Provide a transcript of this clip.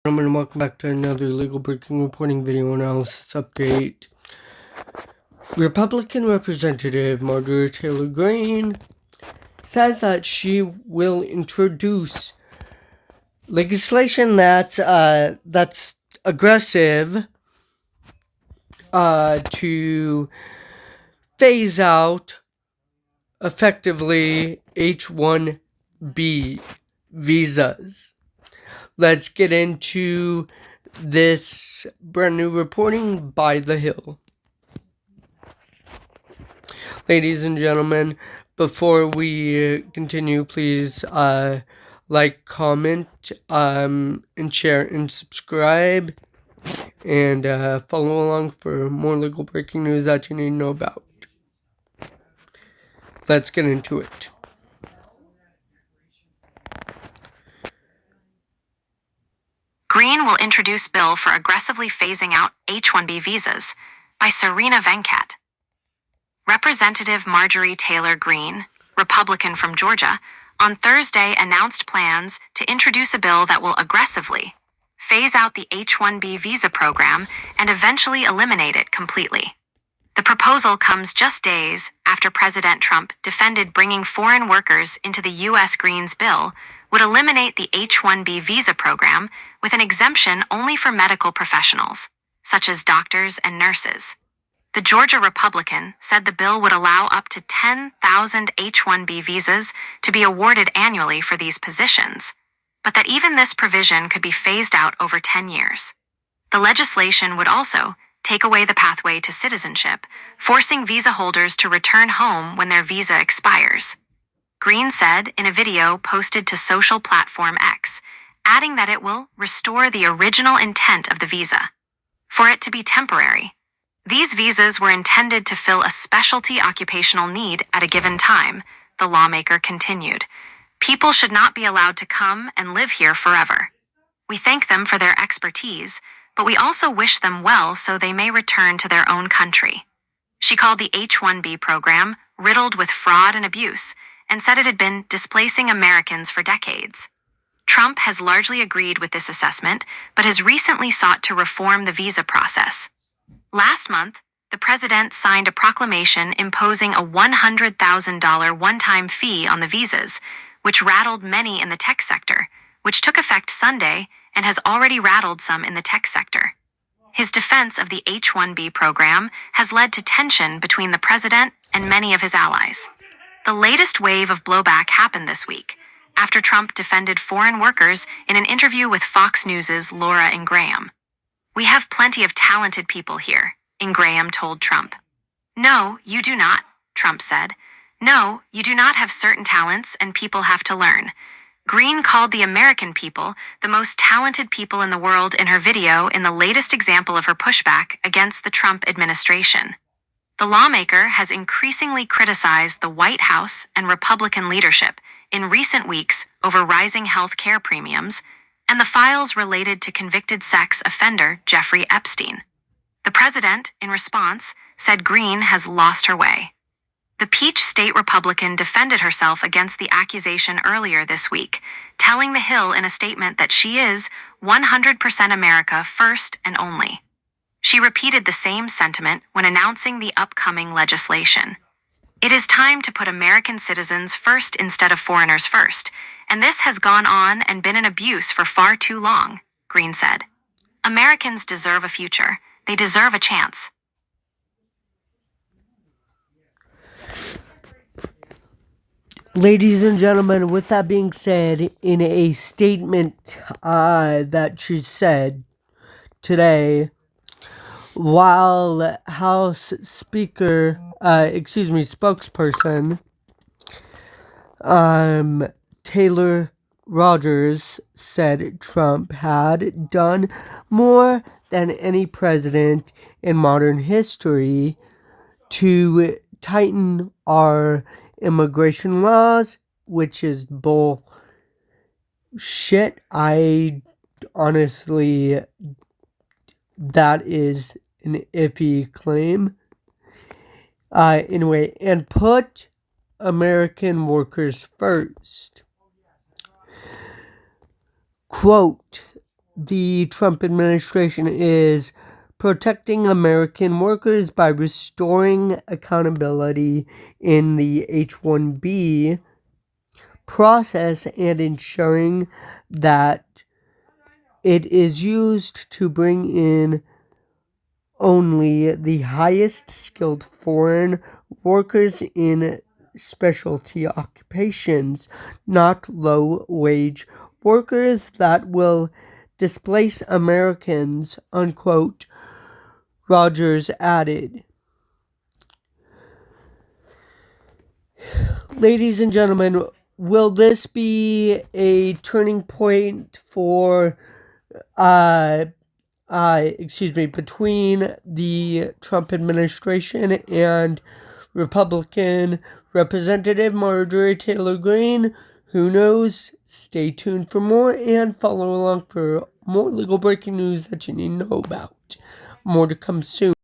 Gentlemen, welcome back to another legal breaking reporting video analysis update. Republican Representative Marjorie Taylor Greene says that she will introduce legislation that's aggressive to phase out effectively H-1B visas. Let's get into this brand new reporting by The Hill. Ladies and gentlemen, before we continue, please like, comment, and share and subscribe, and follow along for more legal breaking news that you need to know about. Let's get into it. Greene will introduce bill for aggressively phasing out H-1B visas by Serena Venkat. Representative Marjorie Taylor Greene, Republican from Georgia, on Thursday announced plans to introduce a bill that will aggressively phase out the H-1B visa program and eventually eliminate it completely. The proposal comes just days after President Trump defended bringing foreign workers into the U.S. Greene's bill would eliminate the H-1B visa program with an exemption only for medical professionals, such as doctors and nurses. The Georgia Republican said the bill would allow up to 10,000 H-1B visas to be awarded annually for these positions, but that even this provision could be phased out over 10 years. The legislation would also take away the pathway to citizenship, forcing visa holders to return home when their visa expires. Greene said in a video posted to social platform X, adding that it will restore the original intent of the visa, for it to be temporary. These visas were intended to fill a specialty occupational need at a given time, the lawmaker continued. People should not be allowed to come and live here forever. We thank them for their expertise, but we also wish them well so they may return to their own country. She called the H-1B program riddled with fraud and abuse, and said it had been displacing Americans for decades. Trump has largely agreed with this assessment, but has recently sought to reform the visa process. Last month, the president signed a proclamation imposing a $100,000 one-time fee on the visas, which rattled many in the tech sector, which took effect Sunday and has already rattled some in the tech sector. His defense of the H-1B program has led to tension between the president and many of his allies. The latest wave of blowback happened this week, after Trump defended foreign workers in an interview with Fox News' Laura Ingraham. "We have plenty of talented people here," Ingraham told Trump. "No, you do not," Trump said. "No, you do not have certain talents and people have to learn." Greene called the American people the most talented people in the world in her video in the latest example of her pushback against the Trump administration. The lawmaker has increasingly criticized the White House and Republican leadership in recent weeks over rising health care premiums and the files related to convicted sex offender Jeffrey Epstein. The president, in response, said Greene has lost her way. The Peach State Republican defended herself against the accusation earlier this week, telling The Hill in a statement that she is 100% America first and only. She repeated the same sentiment when announcing the upcoming legislation. "It is time to put American citizens first instead of foreigners first, and this has gone on and been an abuse for far too long," Greene said. "Americans deserve a future. They deserve a chance." Ladies and gentlemen, with that being said, in a statement that she said today, while House Speaker, spokesperson, Taylor Rogers said Trump had done more than any president in modern history to tighten our immigration laws, which is bullshit. I honestly, that is an iffy claim. Anyway, and put American workers first. Quote, the Trump administration is protecting American workers by restoring accountability in the H-1B process and ensuring that it is used to bring in only the highest skilled foreign workers in specialty occupations, not low-wage workers that will displace Americans, unquote, Rogers added. Ladies and gentlemen, will this be a turning point for between the Trump administration and Republican Representative Marjorie Taylor Greene? Who knows? Stay tuned for more and follow along for more legal breaking news that you need to know about. More to come soon.